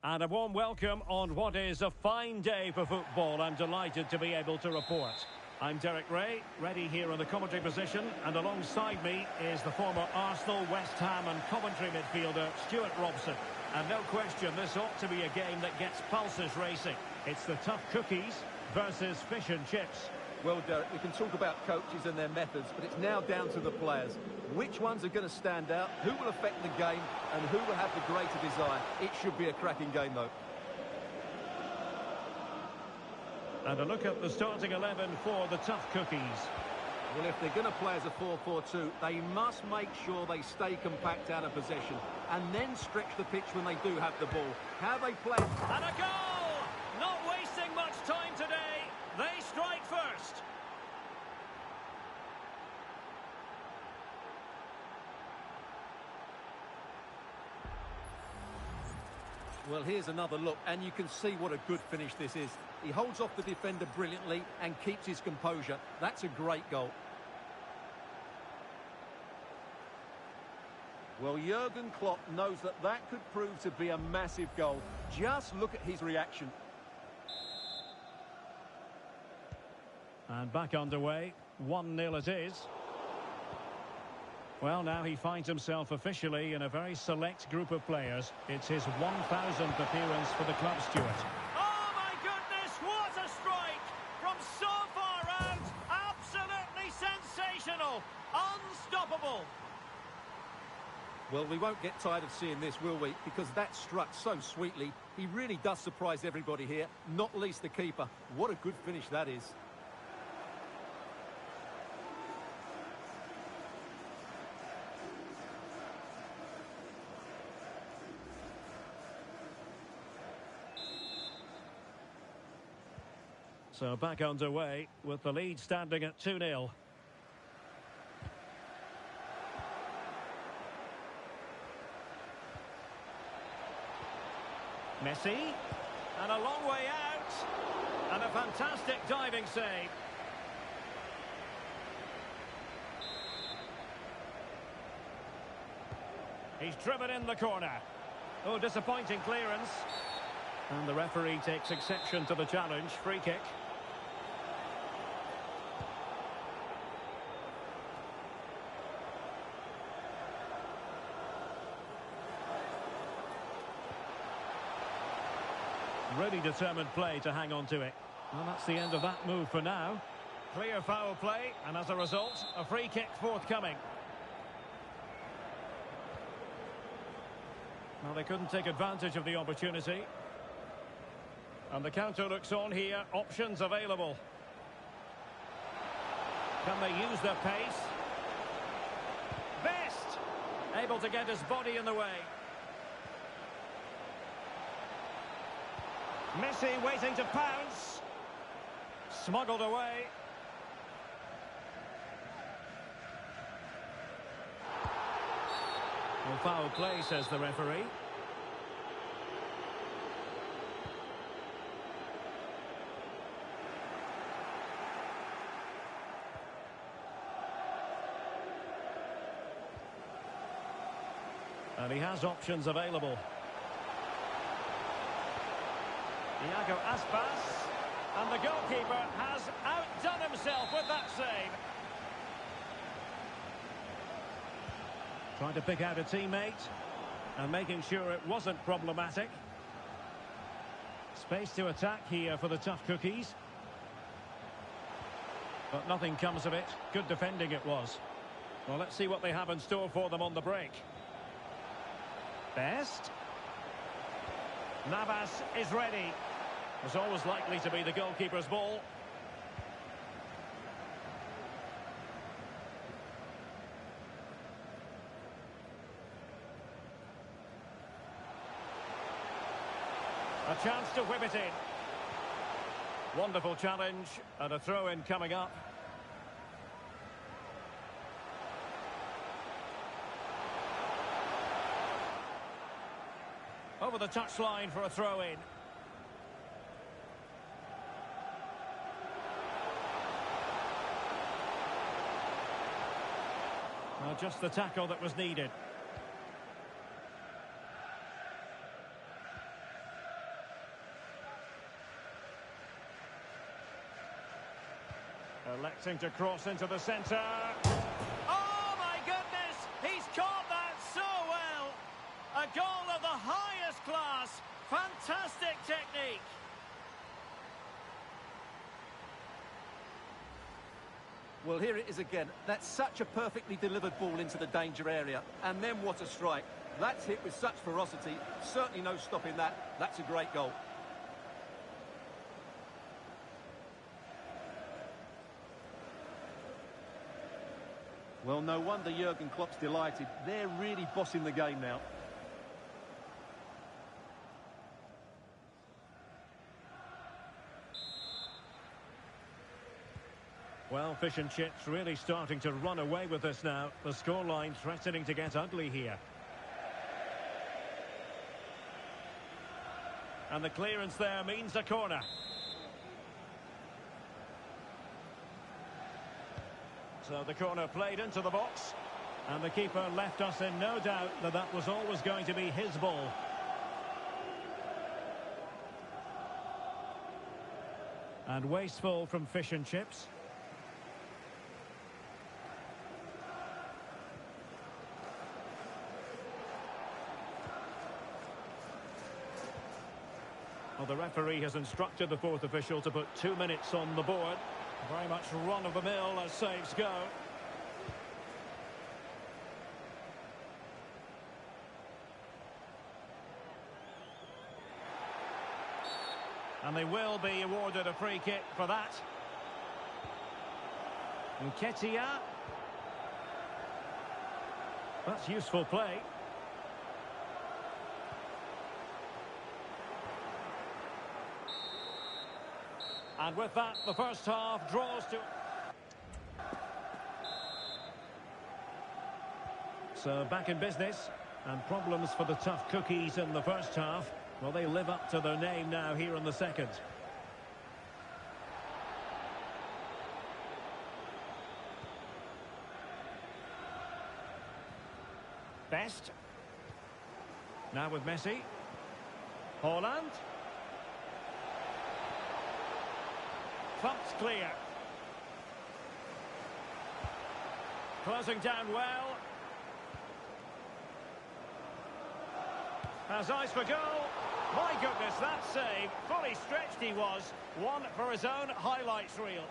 And a warm welcome on what is a fine day for football. I'm delighted to be able to report. I'm Derek Ray, ready here in the commentary position, and alongside me is the former Arsenal, West Ham and Coventry midfielder Stuart Robson. And no question, this ought to be a game that gets pulses racing. It's the tough cookies versus fish and chips. Well, Derek, we can talk about coaches and their methods, but it's now down to the players. Which ones are going to stand out, who will affect the game, and who will have the greater desire? It should be a cracking game, though. And a look at the starting 11 for the tough cookies. Well, if they're going to play as a 4-4-2, they must make sure they stay compact out of possession and then stretch the pitch when they do have the ball. How they play... And a goal! Not wasting much time today. They strike first. Well, here's another look, and you can see what a good finish this is. He holds off the defender brilliantly and keeps his composure. That's a great goal. Well, Jurgen Klopp knows that that could prove to be a massive goal. Just look at his reaction. And back underway, 1-0 it is. Well, now he finds himself officially in a very select group of players. It's his 1000th appearance for the club, Stuart. Oh, my goodness, what a strike! From so far out, absolutely sensational! Unstoppable! Well, we won't get tired of seeing this, will we? Because that struck so sweetly. He really does surprise everybody here, not least the keeper. What a good finish that is. So back underway with the lead standing at 2-0. Messi, and a long way out, and a fantastic diving save. He's driven in the corner. Oh, disappointing clearance. And the referee takes exception to the challenge. Free kick. Really determined play to hang on to it. Well, that's the end of that move for now. Clear foul play, and as a result, a free kick forthcoming. Well, they couldn't take advantage of the opportunity. And the counter looks on here. Options available. Can they use their pace? Best! Able to get his body in the way. Messi waiting to pounce. Smuggled away. Well, foul play, says the referee. And he has options available. Iago Aspas, and the goalkeeper has outdone himself with that save. Trying to pick out a teammate and making sure it wasn't problematic. Space to attack here for the tough cookies. But nothing comes of it. Good defending it was. Well, let's see what they have in store for them on the break. Best. Navas is ready. Was always likely to be the goalkeeper's ball. A chance to whip it in. Wonderful challenge, and a throw-in coming up. Over the touchline for a throw-in. Well, just the tackle that was needed. Electing to cross into the centre. Oh my goodness! He's caught that so well! A goal of the highest class! Fantastic technique! Well, here it is again. That's such a perfectly delivered ball into the danger area. And then what a strike. That's hit with such ferocity. Certainly no stopping that. That's a great goal. Well, no wonder Jurgen Klopp's delighted. They're really bossing the game now. Well, fish and chips really starting to run away with this now. The scoreline threatening to get ugly here. And the clearance there means a corner. So the corner played into the box. And the keeper left us in no doubt that that was always going to be his ball. And wasteful from fish and chips. Well, the referee has instructed the fourth official to put 2 minutes on the board. Very much run-of-the-mill as saves go. And they will be awarded a free kick for that. Nketiah. That's useful play. And with that, the first half draws to... So back in business, and problems for the tough cookies in the first half. Well, they live up to their name now here in the second. Best. Now with Messi. Haaland. Thumped clear. Closing down well. Has eyes for goal. My goodness, that save. Fully stretched he was. One for his own highlights reel.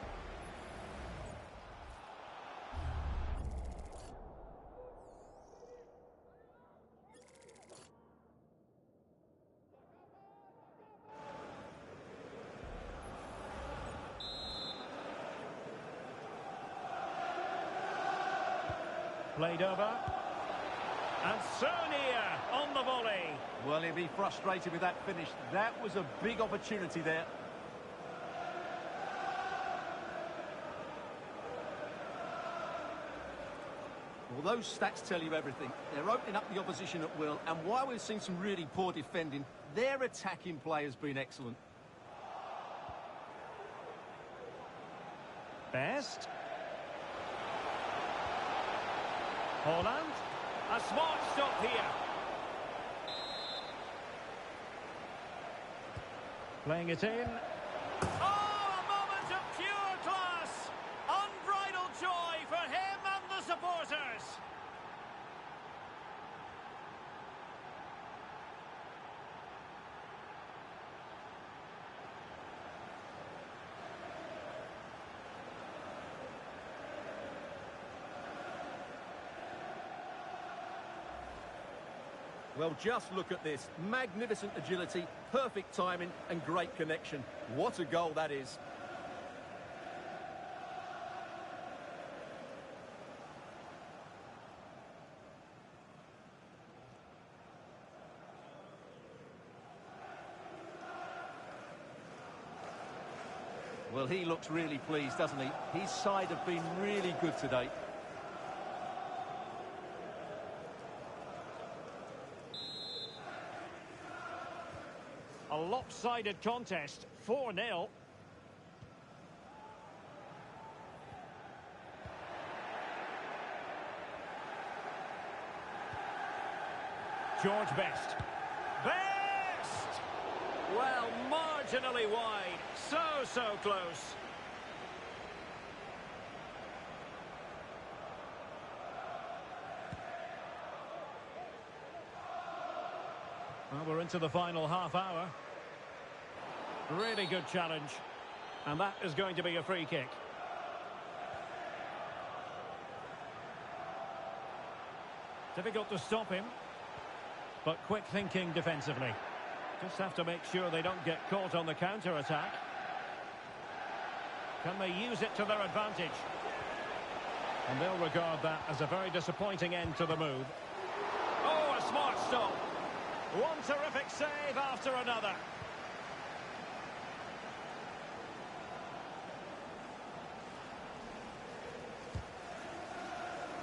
Played over. And so near on the volley. Well, he'll be frustrated with that finish. That was a big opportunity there. Well, those stats tell you everything. They're opening up the opposition at will, and while we've seen some really poor defending, their attacking play has been excellent. Best. Haaland. A smart stop here. Playing it in. Oh, a moment of pure class! Unbridled joy for him and the supporters! Well, just look at this. Magnificent agility, perfect timing, and great connection. What a goal that is. Well, he looks really pleased, doesn't he? His side have been really good today. A lopsided contest, 4-0. George Best. Best! Well, marginally wide. So close. into the final half hour. Really good challenge. And that is going to be a free kick. Difficult to stop him. But quick thinking defensively. Just have to make sure they don't get caught on the counter-attack. Can they use it to their advantage? And they'll regard that as a very disappointing end to the move. Oh, a smart stop. One terrific save after another.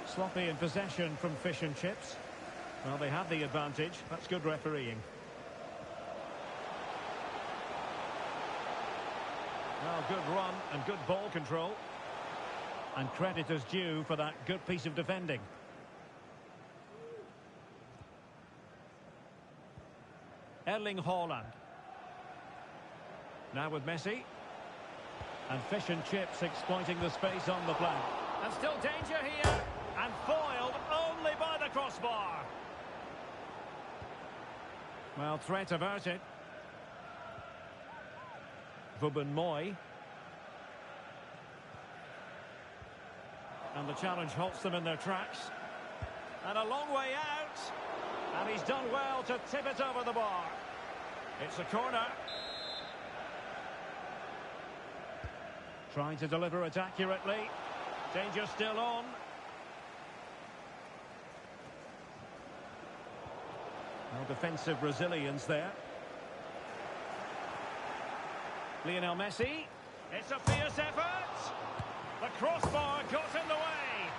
Sloppy in possession from Fish and Chips. Well, they have the advantage. That's good refereeing. Well, good run and good ball control. And credit is due for that good piece of defending. Erling Haaland. Now with Messi. And Fish and Chips exploiting the space on the flank. And still danger here. And foiled only by the crossbar. Well, threat averted. Ruben Moy. And the challenge halts them in their tracks. And a long way out. And he's done well to tip it over the bar. It's a corner. Trying to deliver it accurately. Danger still on. No defensive resilience there. Lionel Messi. It's a fierce effort. The crossbar got in the way.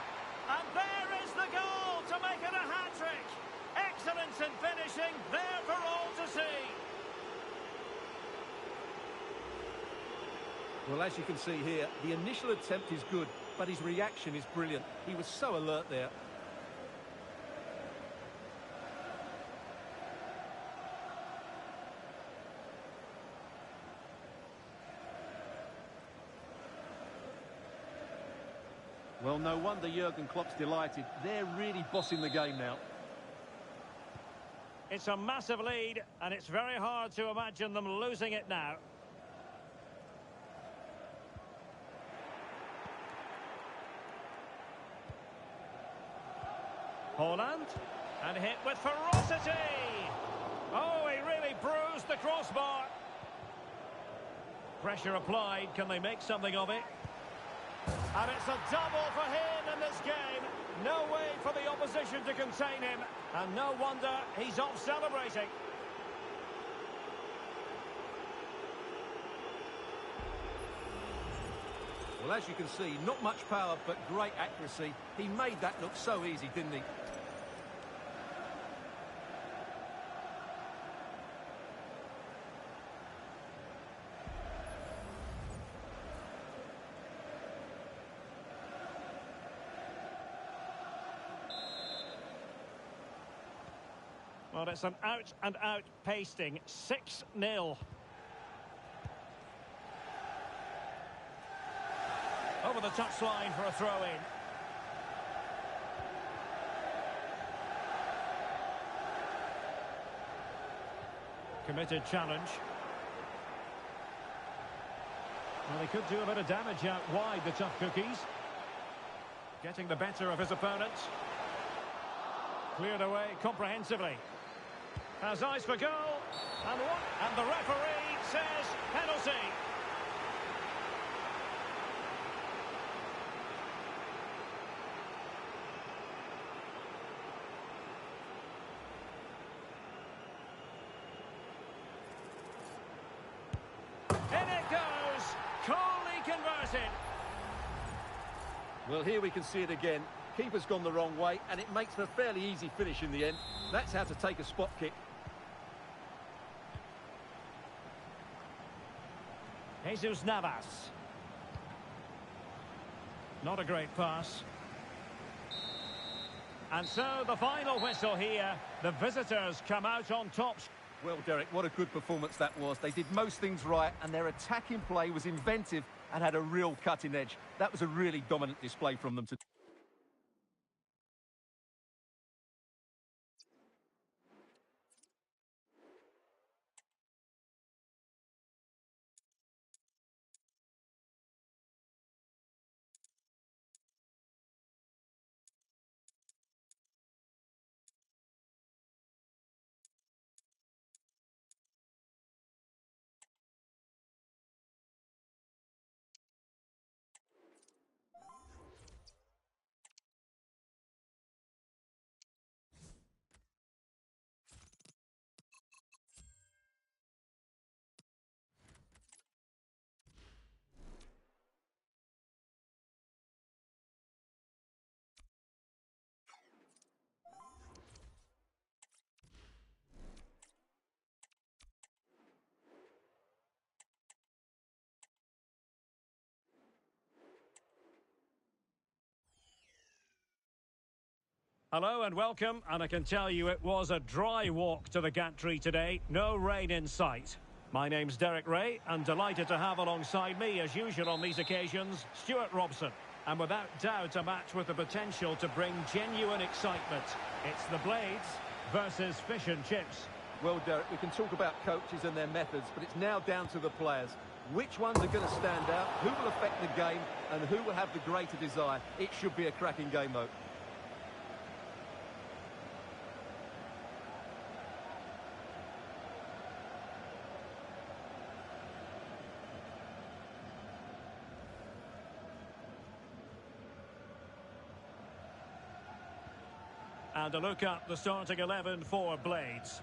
And there is the goal to make it a hat-trick. Excellence in finishing, there for all to see. Well, as you can see here, the initial attempt is good, but his reaction is brilliant. He was so alert there. Well, no wonder Jurgen Klopp's delighted. They're really bossing the game now. It's a massive lead, and it's very hard to imagine them losing it now. Haaland, and hit with ferocity. Oh, he really bruised the crossbar. Pressure applied. Can they make something of it? And it's a double for him in this game. No way for the opposition to contain him. And no wonder he's off celebrating. Well, as you can see, not much power, but great accuracy. He made that look so easy, didn't he? Well, it's an out-and-out pasting. 6-0. Over the touchline for a throw-in. Committed challenge. Well, he could do a bit of damage out wide, the tough cookies. Getting the better of his opponent. Cleared away comprehensively. Has eyes for goal. And the referee says penalty. In it goes. Coolly converted. Well, here we can see it again. Keeper's gone the wrong way, and it makes for a fairly easy finish in the end. That's how to take a spot kick. Jesus Navas. Not a great pass. And so the final whistle here. The visitors come out on top. Well, Derek, what a good performance that was. They did most things right, and their attacking play was inventive and had a real cutting edge. That was a really dominant display from them today. Hello and welcome, and I can tell you it was a dry walk to the gantry today. No rain in sight. My name's Derek Ray, and delighted to have alongside me, as usual on these occasions, Stuart Robson. And without doubt, a match with the potential to bring genuine excitement. It's the Blades versus Fish and Chips. Well, Derek, we can talk about coaches and their methods, but it's now down to the players. Which ones are going to stand out, who will affect the game, and who will have the greater desire? It should be a cracking game, though. And a look at the starting 11 for Blades.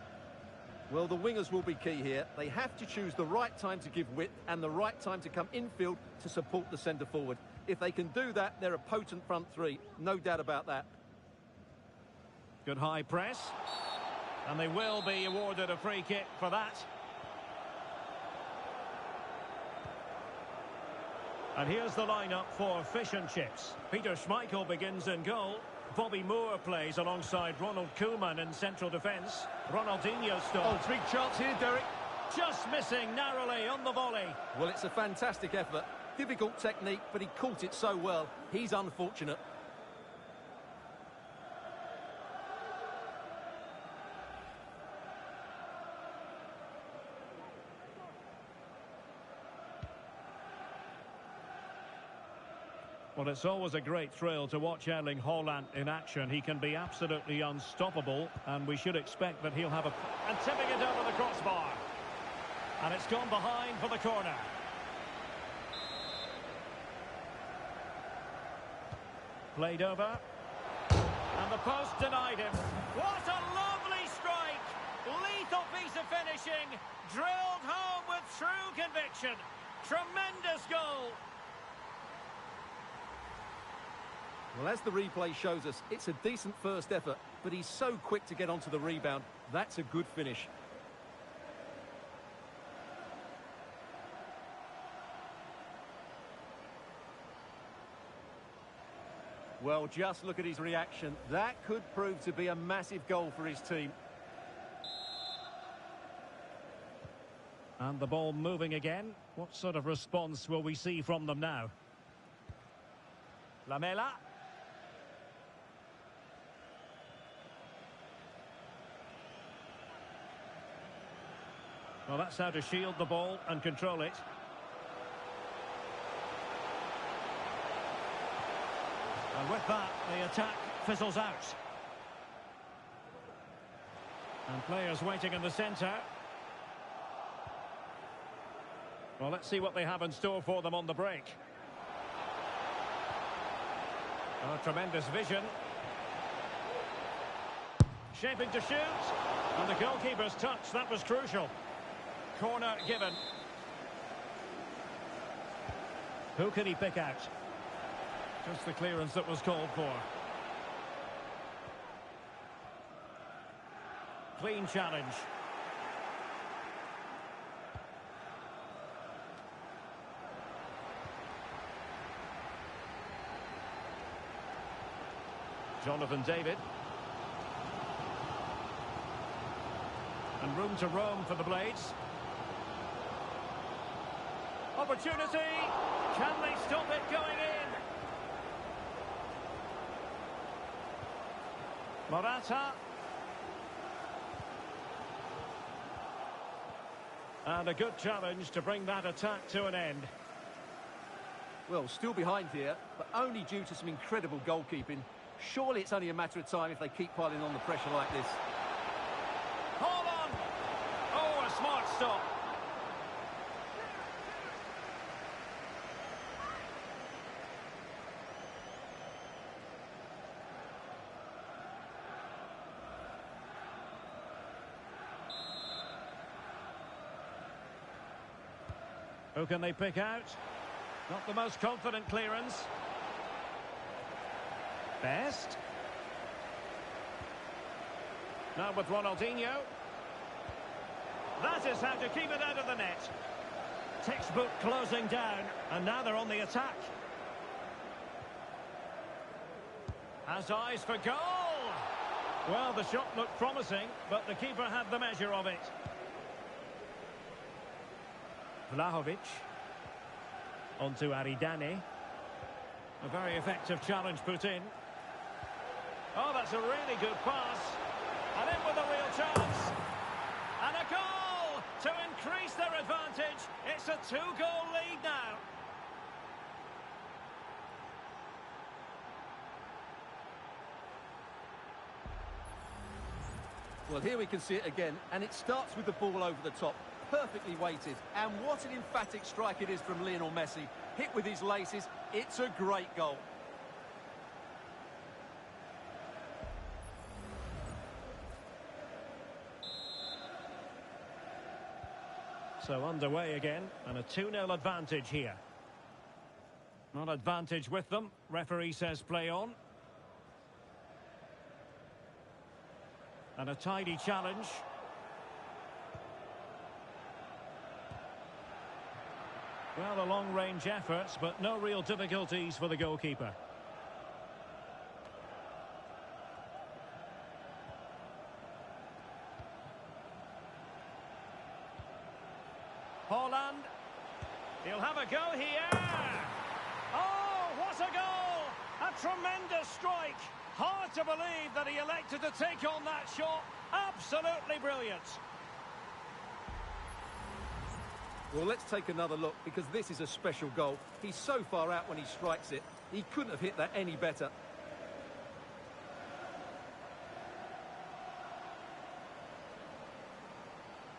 Well, the wingers will be key here. They have to choose the right time to give width and the right time to come infield to support the centre forward. If they can do that, they're a potent front three. No doubt about that. Good high press. And they will be awarded a free kick for that. And here's the lineup for Fish and Chips. Peter Schmeichel begins in goal. Bobby Moore plays alongside Ronald Koeman in central defence. Ronaldinho starts. Oh, big chance here, Derek. Just missing narrowly on the volley. Well, it's a fantastic effort. Difficult technique, but he caught it so well. He's unfortunate. Well, it's always a great thrill to watch Erling Haaland in action. He can be absolutely unstoppable, and we should expect that he'll have a... And tipping it over the crossbar. And it's gone behind for the corner. Played over. And the post denied him. What a lovely strike! Lethal piece of finishing. Drilled home with true conviction. Tremendous goal. Well, as the replay shows us, it's a decent first effort, but he's so quick to get onto the rebound. That's a good finish. Well, just look at his reaction. That could prove to be a massive goal for his team. And the ball moving again. What sort of response will we see from them now? Lamela. Well, that's how to shield the ball and control it. And with that, the attack fizzles out. And players waiting in the centre. Well, let's see what they have in store for them on the break. Oh, tremendous vision. Shaping to shoot. And the goalkeeper's touch, that was crucial. Corner given. Who can he pick out? Just the clearance that was called for. Clean challenge. Jonathan David. And room to roam for the Blades. Opportunity. Can they stop it going in? Morata. And a good challenge to bring that attack to an end. Well, still behind here, but only due to some incredible goalkeeping. Surely it's only a matter of time if they keep piling on the pressure like this. Hold on. Oh, a smart stop. Who can they pick out? Not the most confident clearance. Best. Now with Ronaldinho. That is how to keep it out of the net. Textbook closing down, and now they're on the attack. Has eyes for goal. Well, the shot looked promising, but the keeper had the measure of it. Vlahovic. On to Aridane. A very effective challenge put in. Oh, that's a really good pass. And in with a real chance. And a goal to increase their advantage. It's a 2-goal lead now. Well, here we can see it again, and it starts with the ball over the top. Perfectly weighted. And what an emphatic strike it is from Lionel Messi. Hit with his laces. It's a great goal. So underway again, and a 2-0 advantage here. Not advantage with them. Referee says play on. And a tidy challenge. Well, a long-range efforts, but no real difficulties for the goalkeeper. Haaland. He'll have a go here. Oh, what a goal! A tremendous strike. Hard to believe that he elected to take on that shot. Absolutely brilliant. Well, let's take another look, because this is a special goal. He's so far out when he strikes it. He couldn't have hit that any better.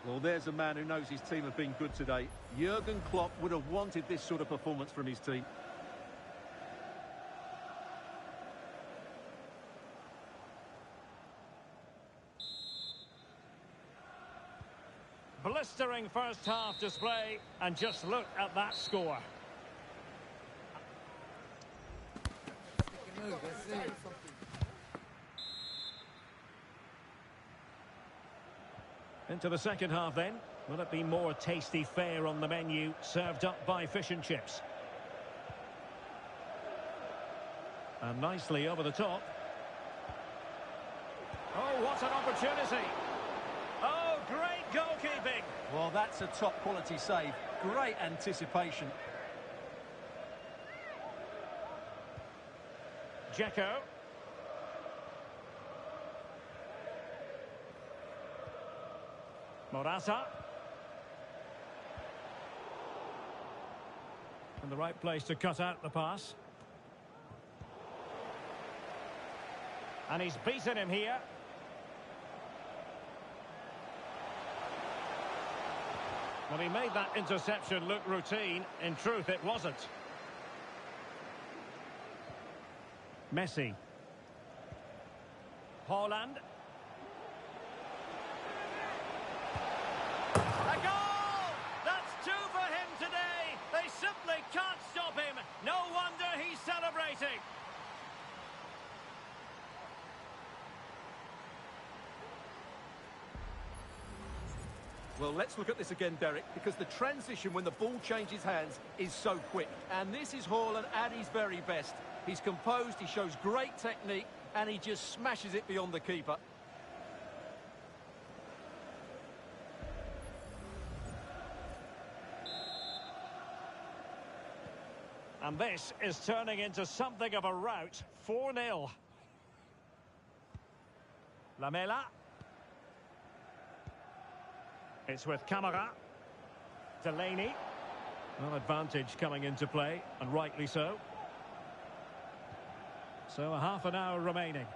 Well, there's a man who knows his team have been good today. Jurgen Klopp would have wanted this sort of performance from his team. Blistering first half display, and just look at that score. Into the second half then. Will it be more tasty fare on the menu, served up by fish and chips? And nicely over the top. Oh, what an opportunity! Oh, great goalkeeping! Well, that's a top-quality save. Great anticipation. Dzeko. Morata. And the right place to cut out the pass. And he's beaten him here. Well, he made that interception look routine. In truth, it wasn't. Messi. Haaland. A goal! That's 2 for him today. They simply can't stop him. No wonder he's celebrating. Well, let's look at this again, Derek, because the transition when the ball changes hands is so quick. And this is Haaland at his very best. He's composed, he shows great technique, and he just smashes it beyond the keeper. And this is turning into something of a rout. 4-0. Lamela. It's with Camara. Delaney. Well, advantage coming into play, and rightly so. So a half an hour remaining.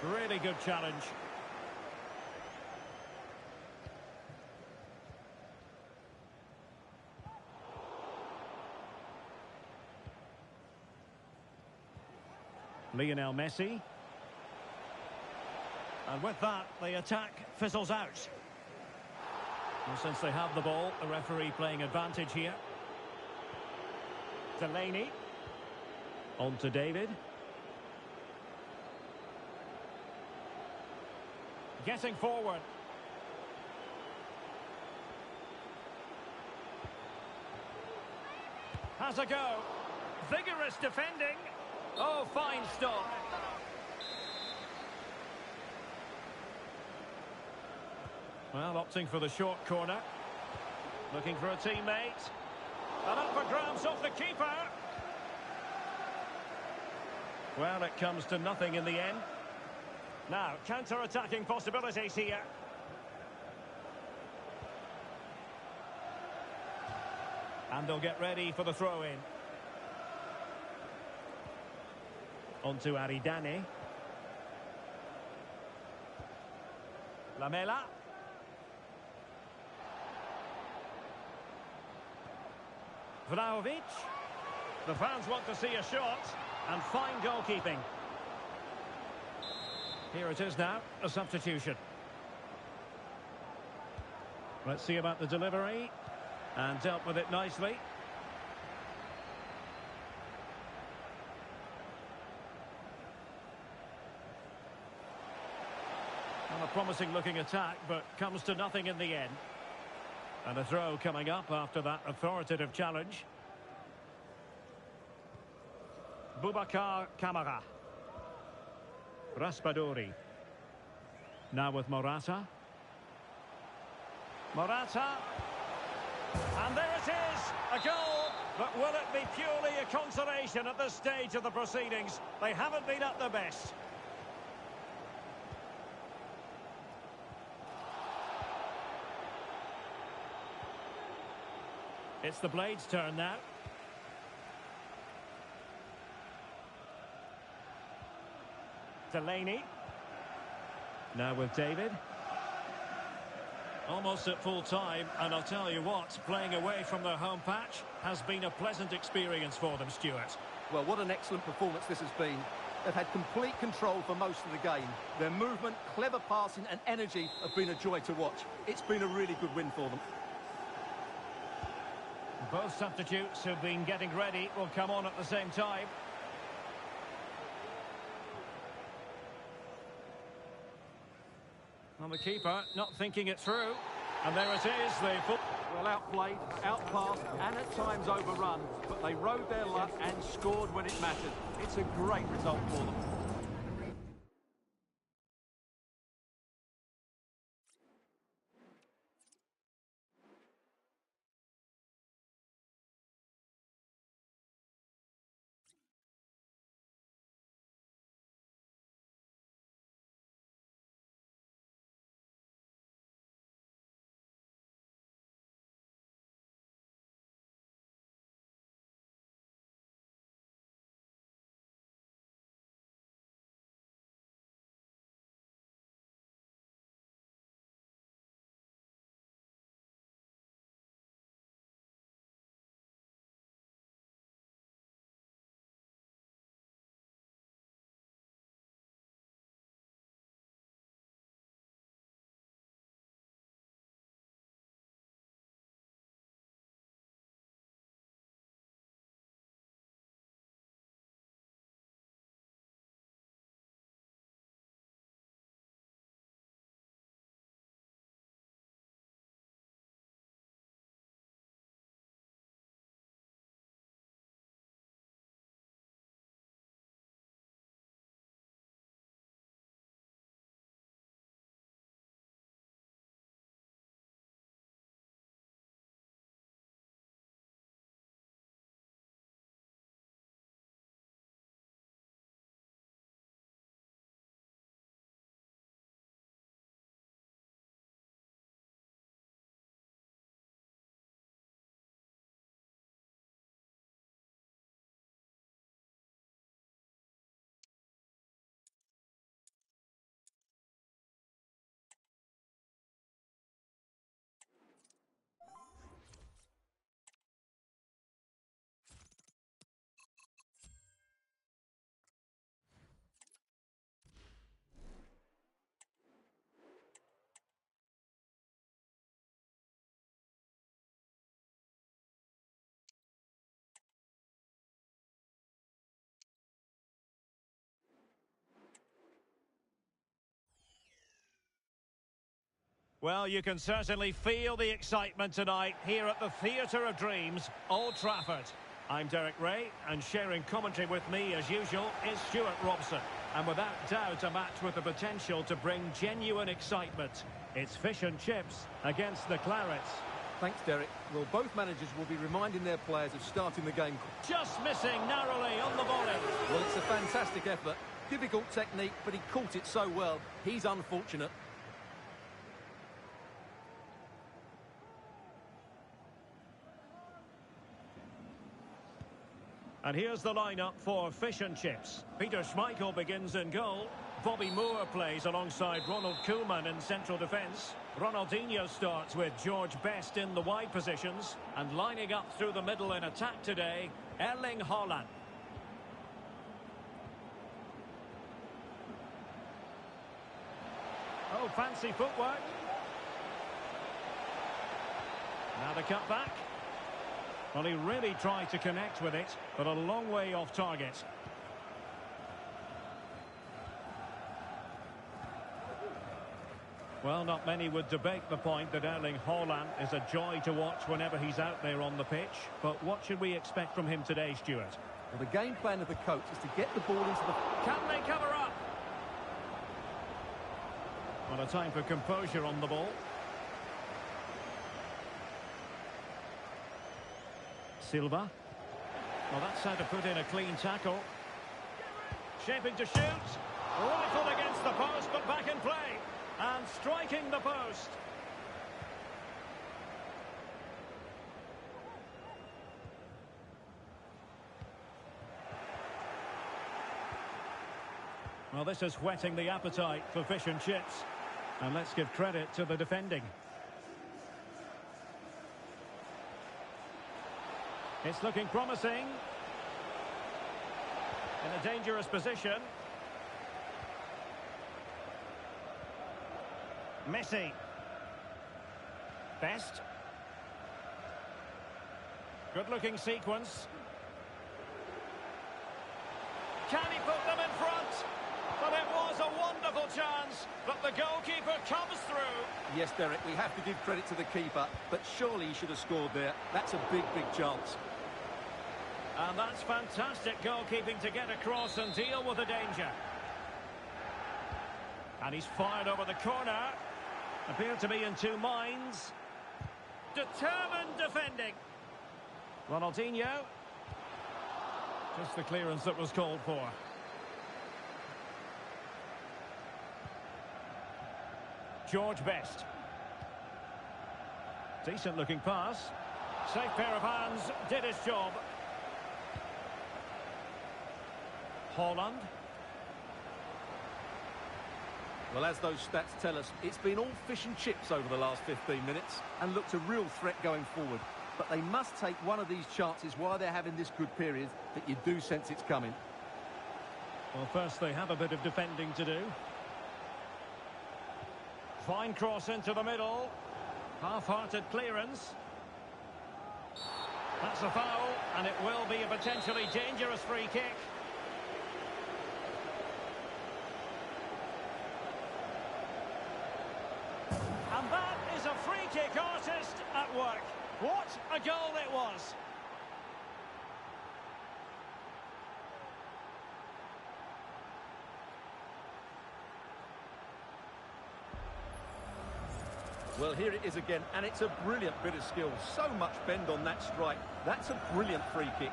Really good challenge. Lionel Messi. And with that, the attack fizzles out. And since they have the ball, the referee playing advantage here. Delaney. On to David. Getting forward. Has a go. Vigorous defending. Oh, fine stop. Well, opting for the short corner. Looking for a teammate. And up for grabs off the keeper. Well, it comes to nothing in the end. Now, counter-attacking possibilities here. And they'll get ready for the throw-in. On to Aridane. Lamela. Vlahovic. The fans want to see a shot. And fine goalkeeping. Here it is now, a substitution. Let's see about the delivery. And dealt with it nicely. Well, a promising looking attack, but comes to nothing in the end. And a throw coming up after that authoritative challenge. Boubacar Kamara. Raspadori. Now with Morata. Morata. And there it is, a goal. But will it be purely a consolation at this stage of the proceedings? They haven't been at their best. It's the Blades' turn now. Delaney. Now with David. Almost at full time, and I'll tell you what, playing away from their home patch has been a pleasant experience for them, Stuart. Well, what an excellent performance this has been. They've had complete control for most of the game. Their movement, clever passing and energy have been a joy to watch. It's been a really good win for them. Both substitutes who've been getting ready will come on at the same time. Well, the keeper not thinking it through. And there it is, Well, outplayed, outpassed and at times overrun. But they rode their luck and scored when it mattered. It's a great result for them. Well, you can certainly feel the excitement tonight here at the Theatre of Dreams, Old Trafford. I'm Derek Ray, and sharing commentary with me, as usual, is Stuart Robson. And without doubt, a match with the potential to bring genuine excitement. It's fish and chips against the Clarets. Thanks, Derek. Well, both managers will be reminding their players of starting the game. Just missing narrowly on the volley. Well, it's a fantastic effort. Difficult technique, but he caught it so well. He's unfortunate. And here's the lineup for fish and chips. Peter Schmeichel begins in goal. Bobby Moore plays alongside Ronald Koeman in central defence. Ronaldinho starts with George Best in the wide positions. And lining up through the middle in attack today, Erling Haaland. Oh, fancy footwork. Now the cut back. Well, he really tried to connect with it, but a long way off target. Well, not many would debate the point that Erling Haaland is a joy to watch whenever he's out there on the pitch. But what should we expect from him today, Stuart? Well, the game plan of the coach is to get the ball into the... Can they cover up? Well, a time for composure on the ball. Silva. Well, that's how to put in a clean tackle. Shaping to shoot. Rifled against the post, but back in play. And striking the post. Well, this is whetting the appetite for fish and chips. And let's give credit to the defending. It's looking promising. In a dangerous position. Messi. Best. Good-looking sequence. Can he put them in front? But it was a wonderful chance, but the goalkeeper comes through. Yes, Derek, we have to give credit to the keeper, but surely he should have scored there. That's a big, big chance. And that's fantastic goalkeeping to get across and deal with the danger. And he's fired over the corner. Appeared to be in two minds. Determined defending. Ronaldinho. Just the clearance that was called for. George Best. Decent looking pass. Safe pair of hands, did his job. Haaland. Well, as those stats tell us, it's been all fish and chips over the last 15 minutes and looked a real threat going forward. But they must take one of these chances while they're having this good period that you do sense it's coming. Well, first they have a bit of defending to do. Fine cross into the middle. Half-hearted clearance. That's a foul, and it will be a potentially dangerous free kick. And that is a free kick artist at work. What a goal it was. Well, here it is again, and it's a brilliant bit of skill. So much bend on that strike. That's a brilliant free kick.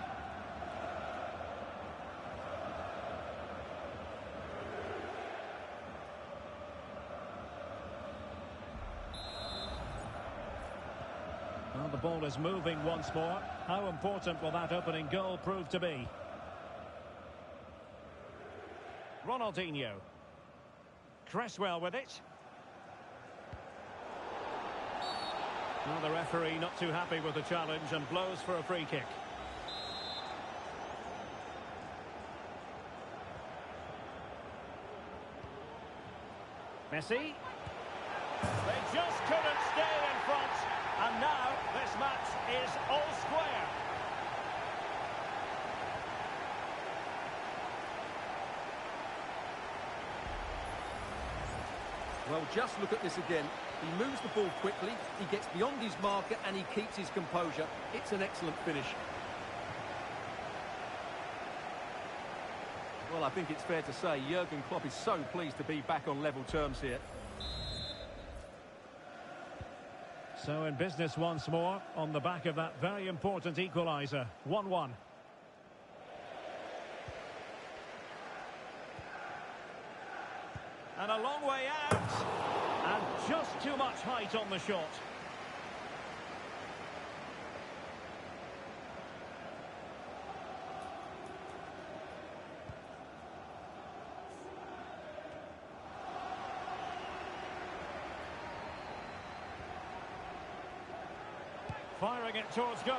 Well, the ball is moving once more. How important will that opening goal prove to be? Ronaldinho. Cresswell with it. Well, the referee not too happy with the challenge and blows for a free kick. Messi. They just couldn't stay in front. And now this match is all square. Well, just look at this again. He moves the ball quickly, he gets beyond his marker, and he keeps his composure. It's an excellent finish. Well, I think it's fair to say Jurgen Klopp is so pleased to be back on level terms here. So in business once more, on the back of that very important equaliser. 1-1. And a long way out. And just too much height on the shot. Firing it towards goal.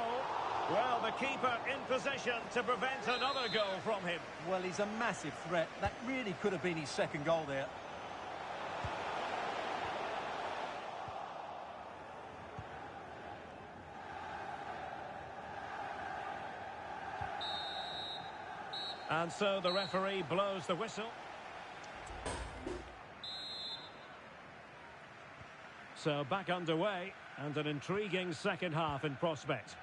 Well, the keeper in position to prevent another goal from him. Well, he's a massive threat. That really could have been his second goal there. And so the referee blows the whistle. So back underway, and an intriguing second half in prospect.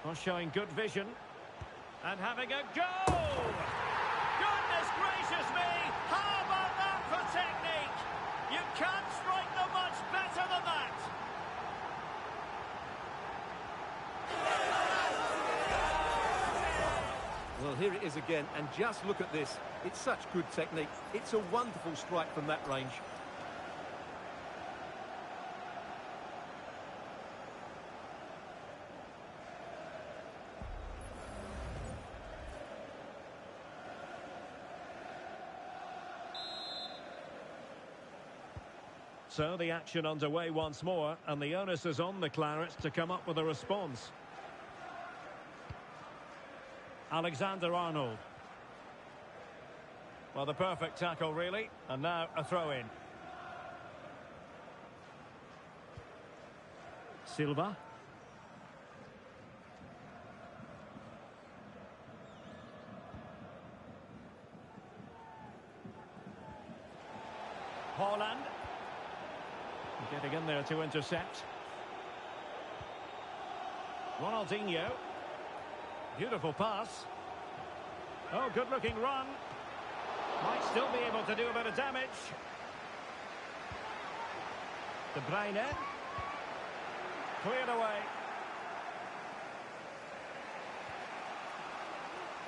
Well, showing good vision. And having a go! Goodness gracious me! How about that for technique? You can't strike them much better than that! Well, here it is again, and just look at this. It's such good technique. It's a wonderful strike from that range. So the action underway once more, and the onus is on the Clarets to come up with a response. Alexander-Arnold. Well, the perfect tackle, really. And now a throw-in. Silva. Haaland. Getting in there to intercept. Ronaldinho. Beautiful pass. Oh, good-looking run. Might still be able to do a bit of damage. De Bruyne. Cleared away.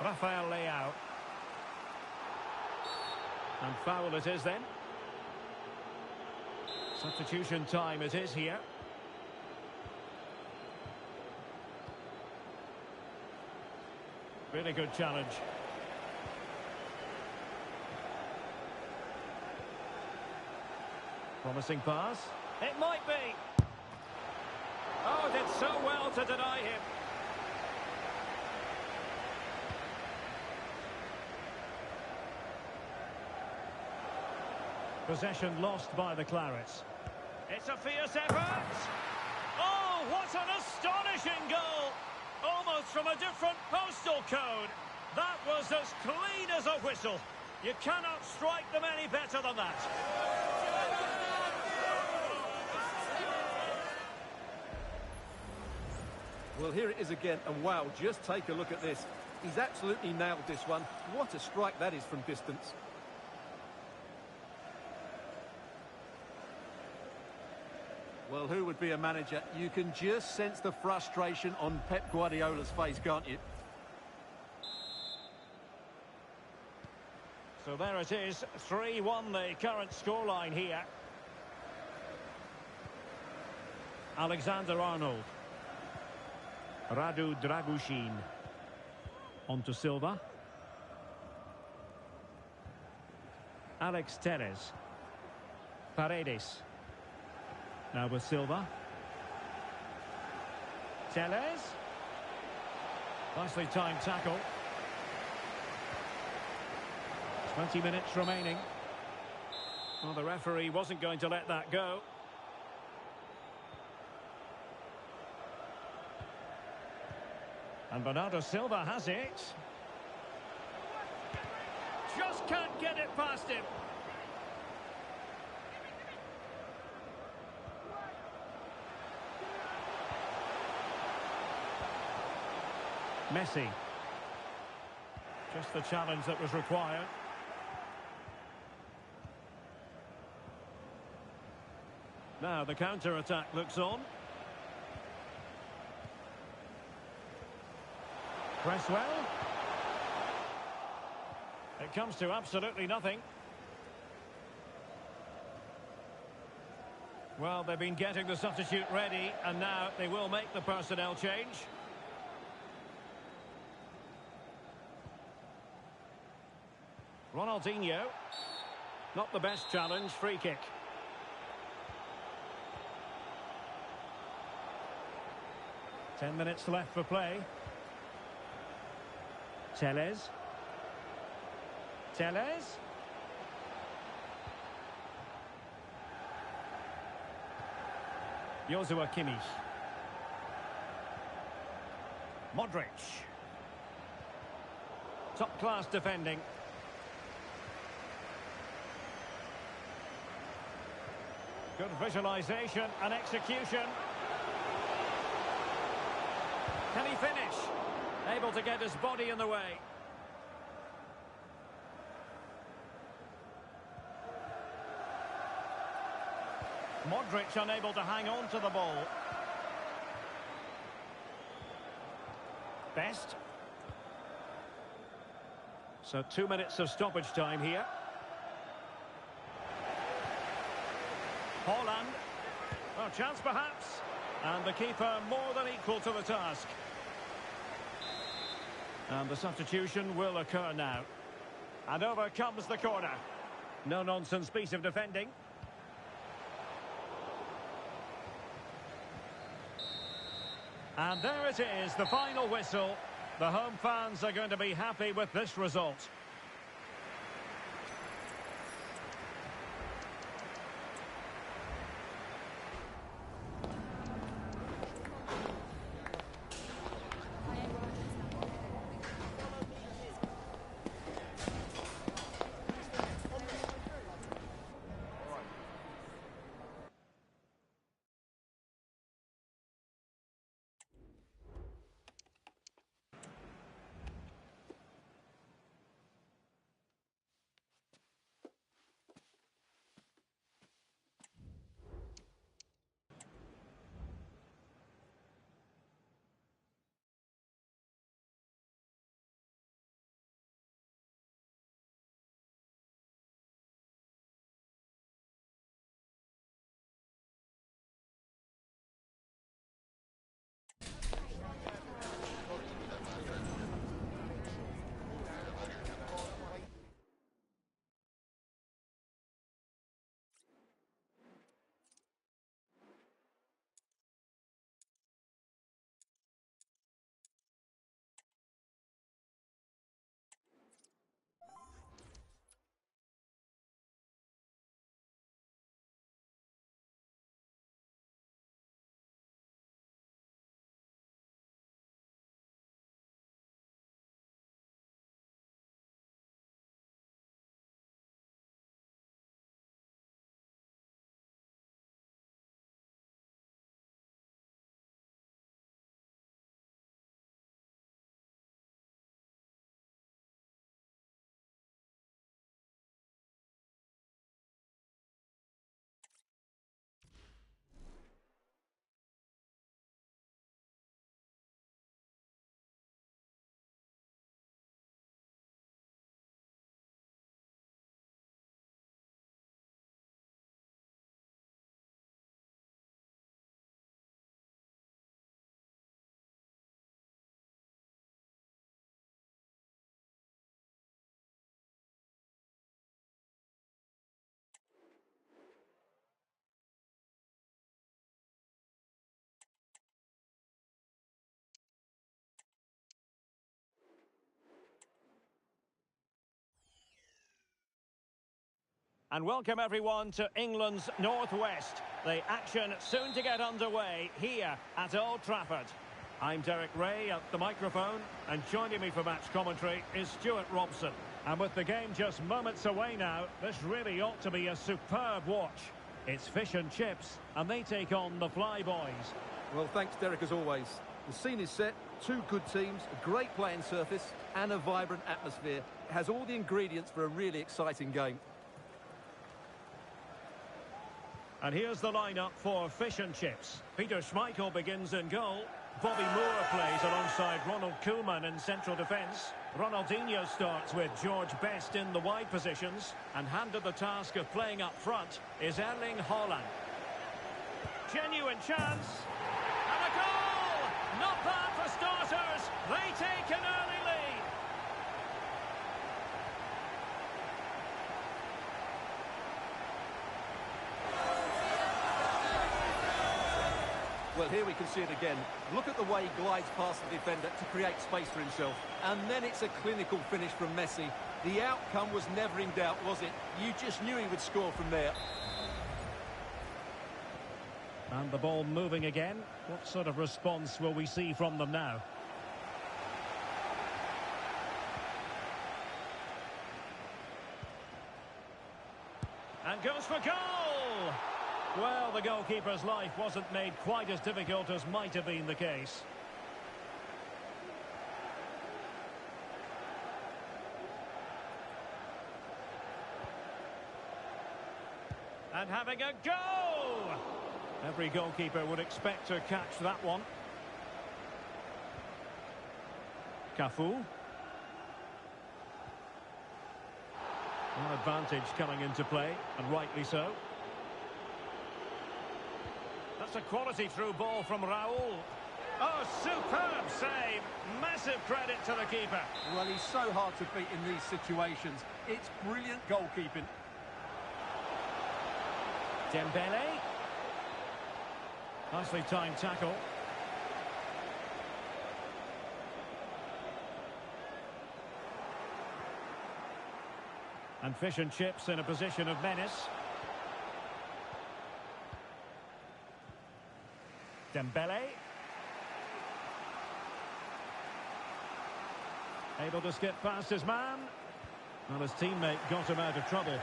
Rafael Leao. And foul it is then. Substitution time it is here. Really good challenge. Promising pass. It might be. Oh, did so well to deny him. Possession lost by the Clarets. It's a fierce effort. Oh, what an astonishing goal. Almost from a different postal code. That was as clean as a whistle. You cannot strike them any better than that. Well, here it is again, and wow, just take a look at this. He's absolutely nailed this one. What a strike that is from distance. Well, who would be a manager? You can just sense the frustration on Pep Guardiola's face, can't you? So there it is, 3-1 the current scoreline here. Alexander-Arnold. Radu Dragushin. On to Silva. Alex Telles. Paredes. Now with Silva. Telles. Nicely timed tackle. 20 minutes remaining. Well, the referee wasn't going to let that go. And Bernardo Silva has it. Just can't get it past him. Messi. Just the challenge that was required. Now the counter-attack looks on. Press well. It comes to absolutely nothing. Well, they've been getting the substitute ready, and now they will make the personnel change. Ronaldinho. Not the best challenge, free kick. Ten minutes left for play. Telles. Telles. Joshua Kimmich. Modric. Top-class defending. Good visualization and execution. Can he finish? Able to get his body in the way. Modric unable to hang on to the ball. Best. So 2 minutes of stoppage time here. Haaland. Oh, chance perhaps. And the keeper more than equal to the task. And the substitution will occur now. And over comes the corner. No-nonsense piece of defending. And there it is, the final whistle. The home fans are going to be happy with this result. And welcome everyone to England's Northwest. The action soon to get underway here at Old Trafford. I'm Derek Ray at the microphone, and joining me for match commentary is Stuart Robson. And with the game just moments away now, this really ought to be a superb watch. It's fish and chips, and they take on the Flyboys. Well, thanks, Derek, as always. The scene is set, two good teams, a great playing surface and a vibrant atmosphere. It has all the ingredients for a really exciting game. And here's the lineup for Fish and Chips. Peter Schmeichel begins in goal. Bobby Moore plays alongside Ronald Koeman in central defence. Ronaldinho starts with George Best in the wide positions. And handed the task of playing up front is Erling Haaland. Genuine chance. And a goal! Not bad for starters. They take an early lead. Well, here we can see it again. Look at the way he glides past the defender to create space for himself. And then it's a clinical finish from Messi. The outcome was never in doubt, was it? You just knew he would score from there. And the ball moving again. What sort of response will we see from them now? And goes for goal! Well, the goalkeeper's life wasn't made quite as difficult as might have been the case. And having a go! Every goalkeeper would expect to catch that one. Cafu. An advantage coming into play, and rightly so. That's a quality through ball from Raul. Oh, superb save. Massive credit to the keeper. Well, he's so hard to beat in these situations. It's brilliant goalkeeping. Dembele. Nicely timed tackle. And Fish and Chips in a position of menace. Dembele. Able to skip past his man. Well, his teammate got him out of trouble.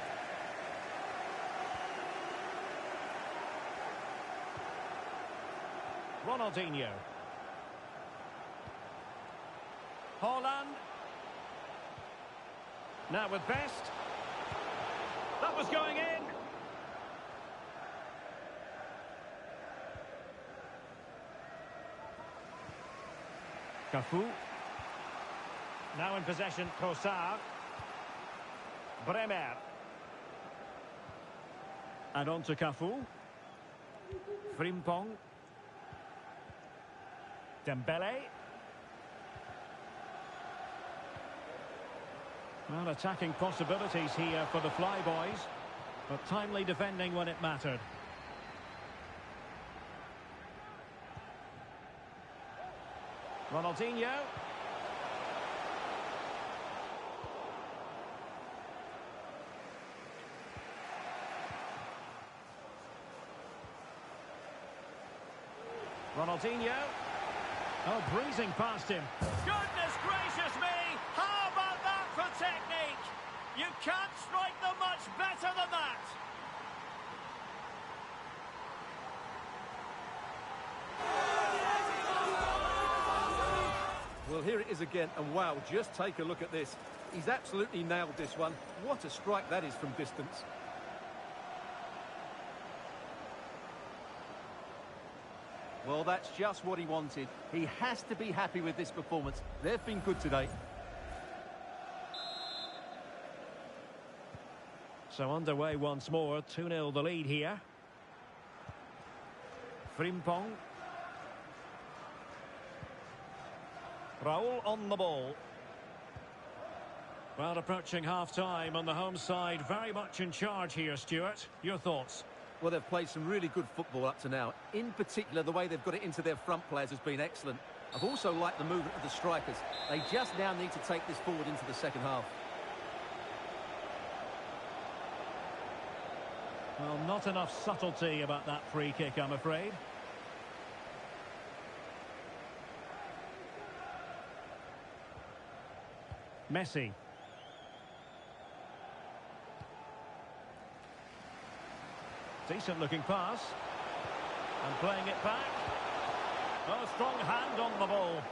Ronaldinho. Haaland. Now with Best. That was going in. Cafu. Now in possession, Trossard. Bremer. And on to Cafu. Frimpong. Dembele. Well, attacking possibilities here for the Flyboys, but timely defending when it mattered. Ronaldinho. Ronaldinho. Oh, breezing past him. Goodness gracious me! How about that for technique? You can't strike them much better than that. Well, here it is again, and wow, just take a look at this. He's absolutely nailed this one. What a strike that is from distance. Well, that's just what he wanted. He has to be happy with this performance. They've been good today. So underway once more, 2-0 the lead here. Frimpong. Raul on the ball. Well, approaching half-time on the home side, very much in charge here, Stuart. Your thoughts? Well, they've played some really good football up to now. In particular, the way they've got it into their front players has been excellent. I've also liked the movement of the strikers. They just now need to take this forward into the second half. Well, not enough subtlety about that free kick, I'm afraid. Messi. Decent looking pass. And playing it back. Oh, strong hand on the ball.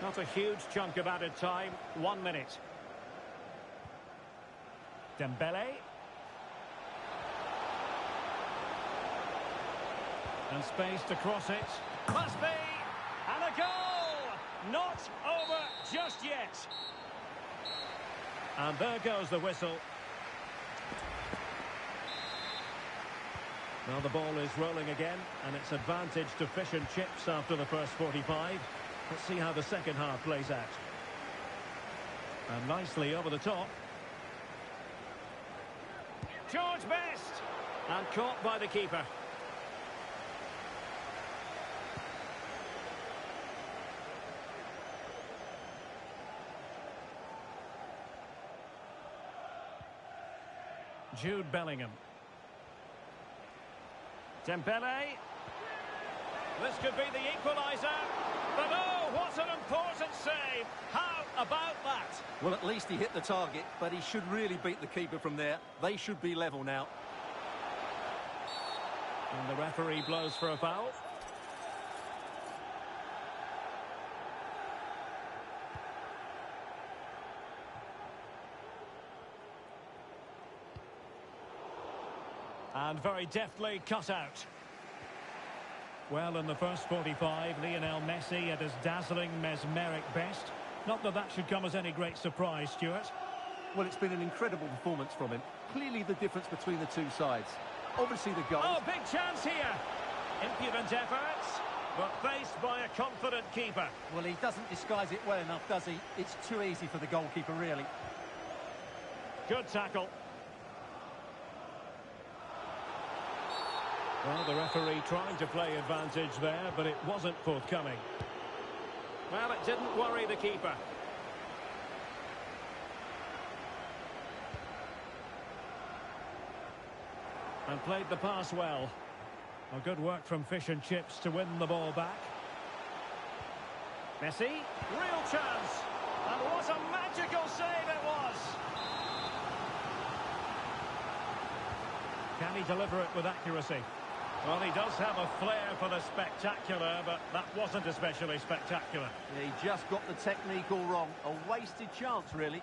Not a huge chunk of added time. 1 minute. Dembele. And space to cross it. Must be! And a goal! Not over just yet. And there goes the whistle. Now the ball is rolling again, and it's advantage to Fish and Chips after the first 45. Let's see how the second half plays out. And nicely over the top. George Best! And caught by the keeper. Jude Bellingham. Dembele. This could be the equaliser. But oh, what an important save. How about that? Well, at least he hit the target, but he should really beat the keeper from there. They should be level now. And the referee blows for a foul. And very deftly cut out. Well, in the first 45, Lionel Messi at his dazzling, mesmeric best. Not that that should come as any great surprise, Stuart. Well, it's been an incredible performance from him. Clearly the difference between the two sides. Obviously the goal. Oh, big chance here. Impudent efforts, but faced by a confident keeper. Well, he doesn't disguise it well enough, does he? It's too easy for the goalkeeper, really. Good tackle. Well, the referee trying to play advantage there, but it wasn't forthcoming. Well, it didn't worry the keeper. And played the pass well. Well, good work from Fish and Chips to win the ball back. Messi, real chance. And what a magical save it was. Can he deliver it with accuracy? Well, he does have a flair for the spectacular, but that wasn't especially spectacular. Yeah, he just got the technique all wrong. A wasted chance, really.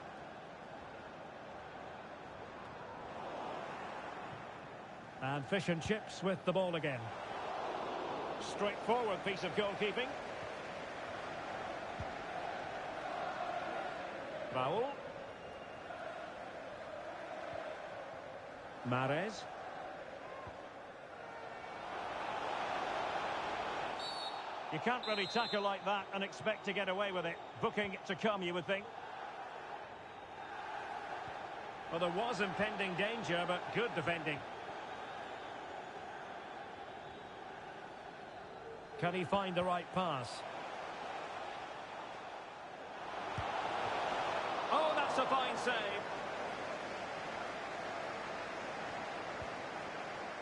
And Fish and Chips with the ball again. Straightforward piece of goalkeeping. Raul. Mahrez. You can't really tackle like that and expect to get away with it. Booking to come, you would think. Well, there was impending danger, but good defending. Can he find the right pass? Oh, that's a fine save.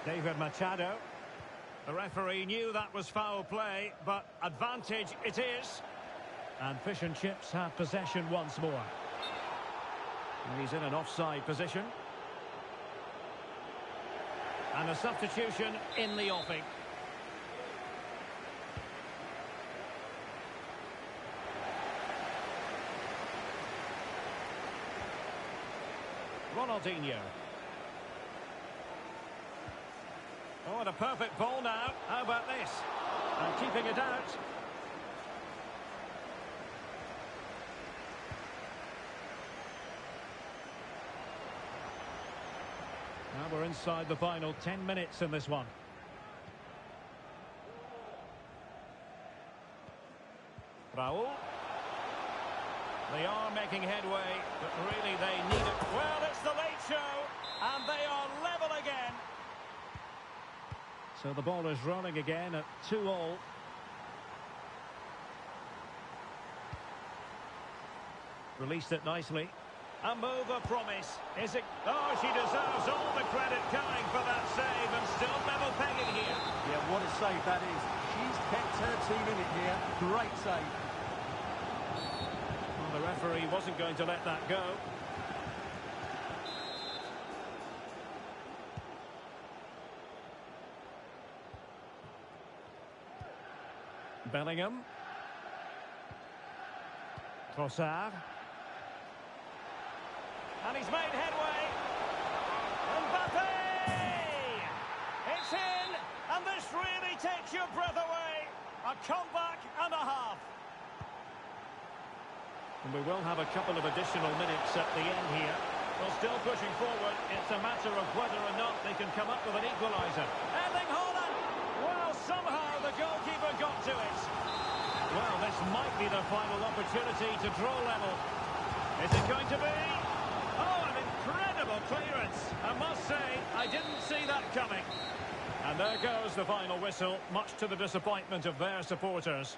David Machado. The referee knew that was foul play, but advantage it is. And Fish and Chips have possession once more. And he's in an offside position. And a substitution in the offing. Ronaldinho. Oh, and a perfect ball now. How about this? And keeping it out. Now we're inside the final 10 minutes in this one. Raul. They are making headway, but really they need it. Well, it's the late show, and they are level again. So the ball is rolling again at 2-2. Released it nicely. A move of promise. Is it? Oh, she deserves all the credit coming for that save, and still level pegging here. Yeah, what a save that is. She's kept her team in it here. Great save. Well, the referee wasn't going to let that go. Bellingham. Trossard. And he's made headway. Mbappe! It's in, and this really takes your breath away. A comeback and a half. And we will have a couple of additional minutes at the end here. Well, still pushing forward. It's a matter of whether or not they can come up with an equaliser. Erling Haaland! Well, somehow the goalkeeper got to it. Well, this might be the final opportunity to draw level. Is it going to be? Oh, an incredible clearance. I must say, I didn't see that coming. And there goes the final whistle, much to the disappointment of their supporters.